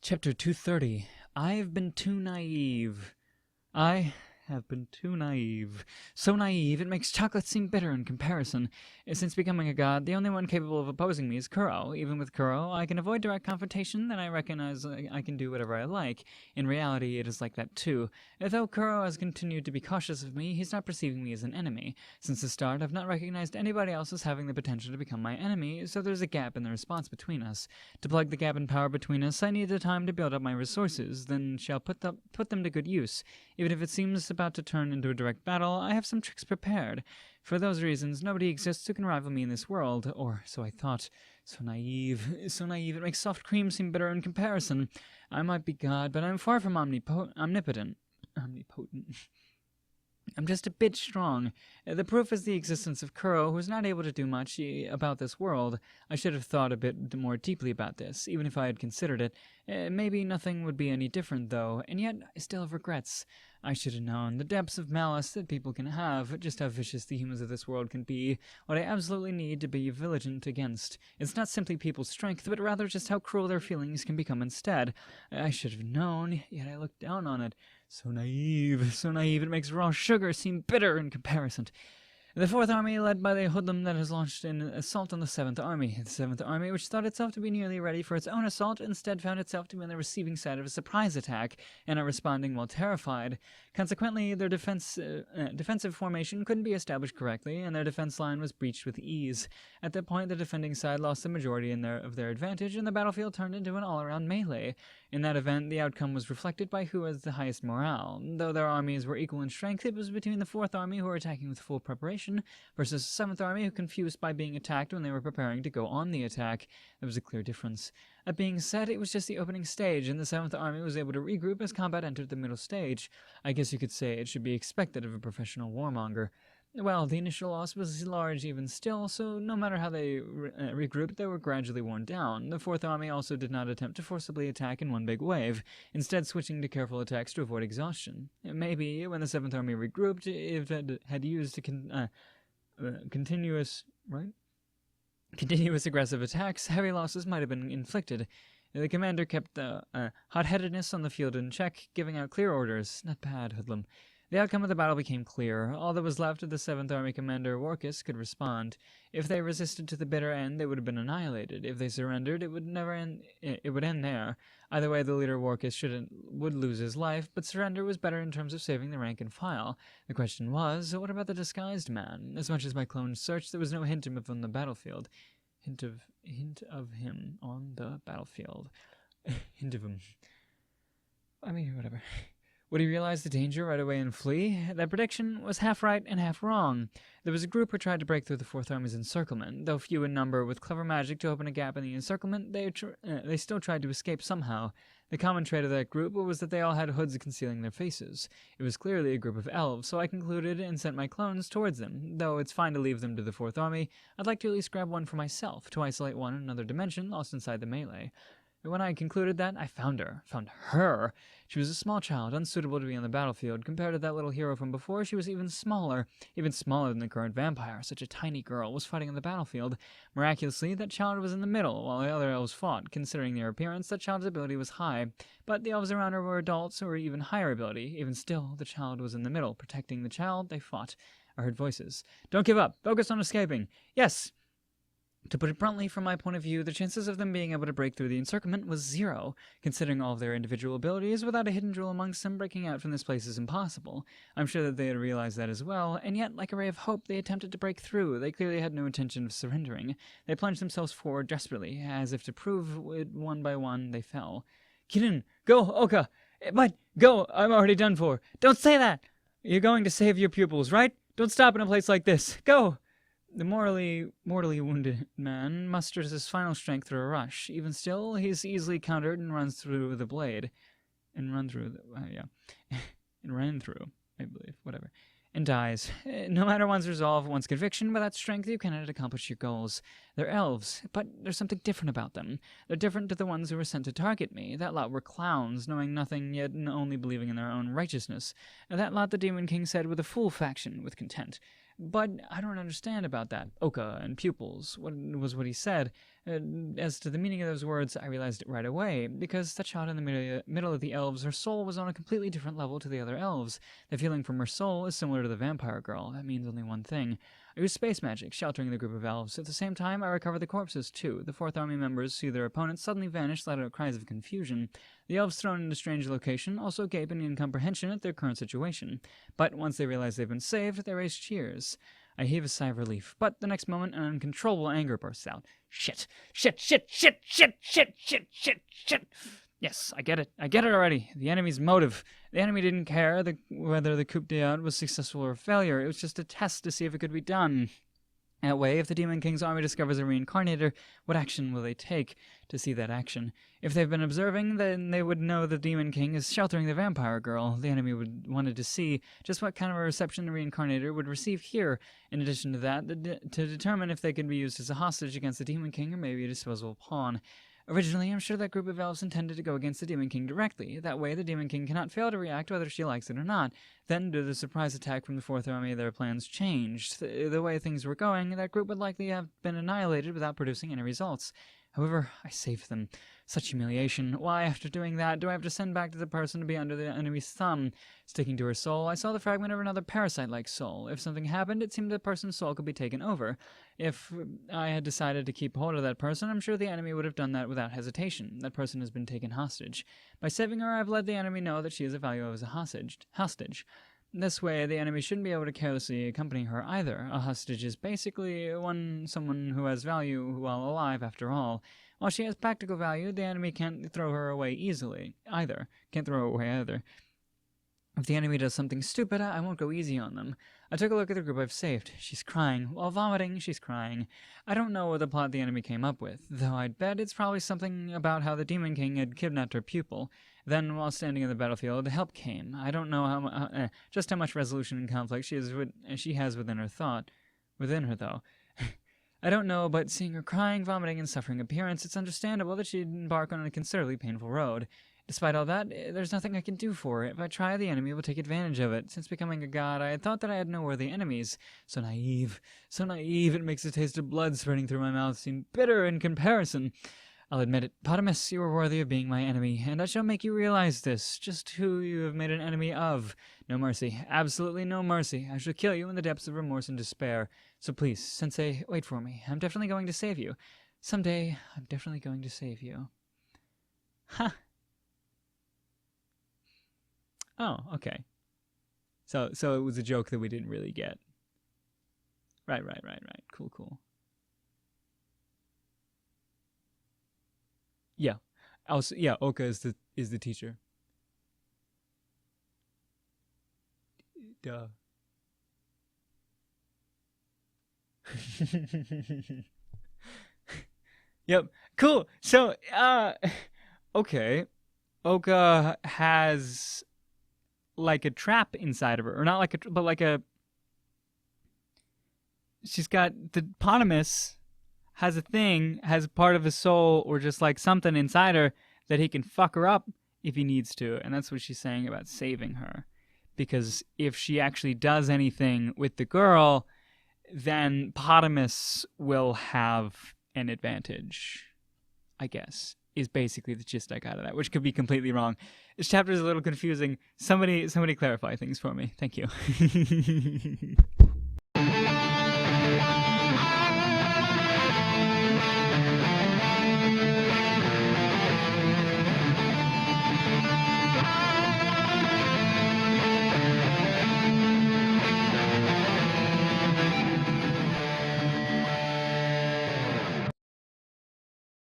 Chapter 230. I've been too naive. I have been too naive. So naive, it makes chocolate seem bitter in comparison. Since becoming a god, the only one capable of opposing me is Kuro. Even with Kuro, I can avoid direct confrontation, then I recognize I can do whatever I like. In reality, it is like that too. Though Kuro has continued to be cautious of me, he's not perceiving me as an enemy. Since the start, I've not recognized anybody else as having the potential to become my enemy, so there's a gap in the response between us. To plug the gap in power between us, I need the time to build up my resources, then shall put them to good use. Even if it seems about to turn into a direct battle, I have some tricks prepared. For those reasons, nobody exists who can rival me in this world, or so I thought. So naive, it makes soft cream seem bitter in comparison. I might be God, but I'm far from omnipotent. I'm just a bit strong. The proof is the existence of Kuro, who is not able to do much about this world. I should have thought a bit more deeply about this, even if I had considered it. Maybe nothing would be any different, though, and yet I still have regrets. I should have known the depths of malice that people can have, just how vicious the humans of this world can be, what I absolutely need to be vigilant against. It's not simply people's strength, but rather just how cruel their feelings can become instead. I should have known, yet I looked down on it. So naive, it makes raw sugar seem bitter in comparison. The Fourth Army, led by the hoodlum that has launched an assault on the Seventh Army. The Seventh Army, which thought itself to be nearly ready for its own assault, instead found itself to be on the receiving side of a surprise attack, and are responding while terrified. Consequently, their defensive formation couldn't be established correctly, and their defense line was breached with ease. At that point, the defending side lost the majority of their advantage, and the battlefield turned into an all-around melee. In that event, the outcome was reflected by who has the highest morale. Though their armies were equal in strength, it was between the Fourth Army, who were attacking with full preparation, versus the Seventh Army, who confused by being attacked when they were preparing to go on the attack. There was a clear difference. That being said, it was just the opening stage, and the Seventh Army was able to regroup as combat entered the middle stage. I guess you could say it should be expected of a professional warmonger. Well, the initial loss was large even still, so no matter how they regrouped, they were gradually worn down. The Fourth Army also did not attempt to forcibly attack in one big wave, instead switching to careful attacks to avoid exhaustion. Maybe, when the Seventh Army regrouped, if it had used continuous aggressive attacks, heavy losses might have been inflicted. The commander kept the hot-headedness on the field in check, giving out clear orders. Not bad, hoodlum. The outcome of the battle became clear. All that was left of the Seventh Army commander, Warkus, could respond. If they resisted to the bitter end, they would have been annihilated. If they surrendered, it would end there. Either way, the leader, Warkus, would lose his life, but surrender was better in terms of saving the rank and file. The question was, what about the disguised man? As much as my clone searched, there was no hint of him on the battlefield. Hint of him on the battlefield. Hint of him. I mean, whatever. Would he realize the danger right away and flee? That prediction was half right and half wrong. There was a group who tried to break through the Fourth Army's encirclement. Though few in number, with clever magic to open a gap in the encirclement, they still tried to escape somehow. The common trait of that group was that they all had hoods concealing their faces. It was clearly a group of elves, so I concluded and sent my clones towards them. Though it's fine to leave them to the Fourth Army, I'd like to at least grab one for myself, to isolate one in another dimension lost inside the melee. When I had concluded that, I found her. She was a small child, unsuitable to be on the battlefield. Compared to that little hero from before, she was even smaller than the current vampire. Such a tiny girl was fighting on the battlefield. Miraculously, that child was in the middle, while the other elves fought. Considering their appearance, that child's ability was high. But the elves around her were adults who were even higher ability. Even still, the child was in the middle. Protecting the child, they fought. I heard voices. Don't give up. Focus on escaping. Yes! To put it bluntly, from my point of view, the chances of them being able to break through the encirclement was 0. Considering all of their individual abilities, without a hidden jewel amongst them, breaking out from this place is impossible. I'm sure that they had realized that as well, and yet, like a ray of hope, they attempted to break through. They clearly had no intention of surrendering. They plunged themselves forward desperately, as if to prove it one by one they fell. Kirin, go, Oka! But, go! I'm already done for! Don't say that! You're going to save your pupils, right? Don't stop in a place like this! Go! The mortally wounded man musters his final strength through a rush. Even still, he's easily countered and runs through the blade. And ran through, I believe, whatever. And dies. No matter one's resolve, one's conviction, without strength you cannot accomplish your goals. They're elves, but there's something different about them. They're different to the ones who were sent to target me. That lot were clowns, knowing nothing, yet only believing in their own righteousness. That lot the Demon King said with a full faction, with content. But I don't understand about that. Oka and pupils. What he said. As to the meaning of those words, I realized it right away, because that shot in the middle of the elves, her soul was on a completely different level to the other elves. The feeling from her soul is similar to the vampire girl. That means only one thing. I used space magic, sheltering the group of elves. At the same time, I recovered the corpses, too. The Fourth Army members see their opponents suddenly vanish, let out cries of confusion. The elves thrown in a strange location also gape in incomprehension at their current situation. But once they realize they've been saved, they raise cheers. I heave a sigh of relief, but the next moment an uncontrollable anger bursts out. Shit! Shit! Shit! Shit! Shit! Shit! Shit! Shit! Shit! Yes, I get it. I get it already. The enemy's motive. The enemy didn't care whether the coup d'etat was successful or a failure. It was just a test to see if it could be done. That way, if the Demon King's army discovers a reincarnator, what action will they take to see that action? If they've been observing, then they would know the Demon King is sheltering the vampire girl. The enemy would wanted to see just what kind of a reception the reincarnator would receive here. In addition to that, to determine if they could be used as a hostage against the Demon King or maybe a disposable pawn. Originally, I'm sure that group of elves intended to go against the Demon King directly. That way, the Demon King cannot fail to react whether she likes it or not. Then, due to the surprise attack from the Fourth Army, their plans changed. The way things were going, that group would likely have been annihilated without producing any results. However, I saved them. Such humiliation. Why, after doing that, do I have to send back to the person to be under the enemy's thumb? Sticking to her soul, I saw the fragment of another parasite-like soul. If something happened, it seemed the person's soul could be taken over. If I had decided to keep hold of that person, I'm sure the enemy would have done that without hesitation. That person has been taken hostage. By saving her, I've let the enemy know that she is a value as a hostage. This way, the enemy shouldn't be able to carelessly accompany her either. A hostage is basically someone who has value while alive, after all. While she has practical value, the enemy can't throw her away easily, either. If the enemy does something stupid, I won't go easy on them. I took a look at the group I've saved. She's crying. While vomiting, she's crying. I don't know what the plot the enemy came up with, though I'd bet it's probably something about how the Demon King had kidnapped her pupil. Then, while standing in the battlefield, help came. I don't know just how much resolution and conflict she has within her, though. I don't know, but seeing her crying, vomiting, and suffering appearance, it's understandable that she'd embark on a considerably painful road. Despite all that, there's nothing I can do for her. If I try, the enemy will take advantage of it. Since becoming a god, I had thought that I had no worthy enemies. So naive, it makes the taste of blood spreading through my mouth seem bitter in comparison. I'll admit it, Potamus, you are worthy of being my enemy, and I shall make you realize this, just who you have made an enemy of. No mercy, absolutely no mercy. I shall kill you in the depths of remorse and despair. So please, Sensei, wait for me. I'm definitely going to save you. Someday, I'm definitely going to save you. Ha! Oh, okay. So it was a joke that we didn't really get. Right. Cool. Yeah. Also, yeah, Oka is the teacher. Duh. Yep. Cool. So, okay. Oka has like a trap inside of her, or not like but like a. She's got the Potamus has a thing, has part of his soul, or just like something inside her that he can fuck her up if he needs to, and that's what she's saying about saving her. Because if she actually does anything with the girl, then Potamus will have an advantage, I guess, is basically the gist I got of that, which could be completely wrong. This chapter is a little confusing. Somebody clarify things for me. Thank you.